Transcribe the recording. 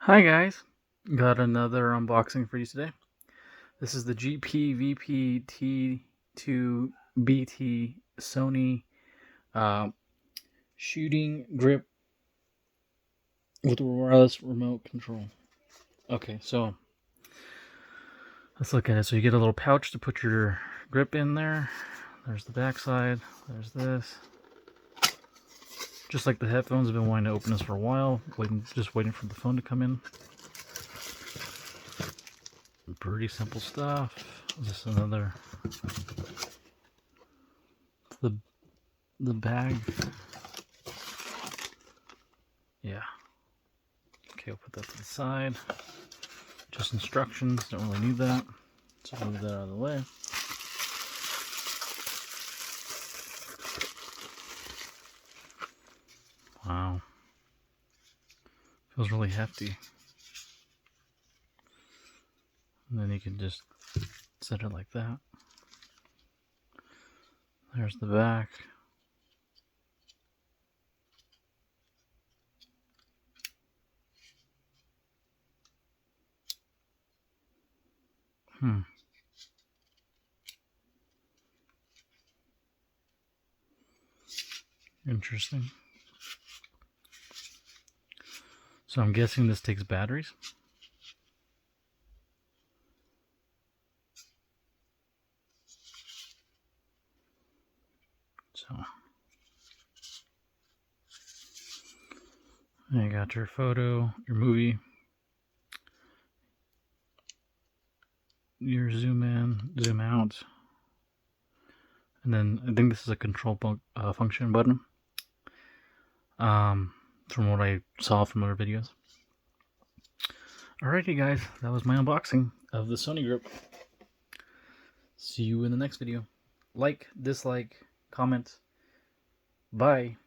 Hi guys, got another unboxing for you today. This is the GP-VPT2BT Sony shooting grip with wireless remote control. Okay, so let's look at it. So you get a little pouch to put your grip in there. There's the back side. There's this. Just like the headphones, I've been wanting to open this for a while, just waiting for the phone to come in. Pretty simple stuff. Just another the bag. Yeah. Okay, I'll put that to the side. Just instructions. Don't really need that, so I'll move that out of the way. Wow. Feels really hefty. And then you can just set it like that. There's the back. Interesting. So I'm guessing this takes batteries. So you got your photo, your movie, your zoom in, zoom out, and then I think this is a control function button. From what I saw from other videos. Alrighty guys, that was my unboxing of the Sony grip. See you in the next video. Like, dislike, comment. Bye.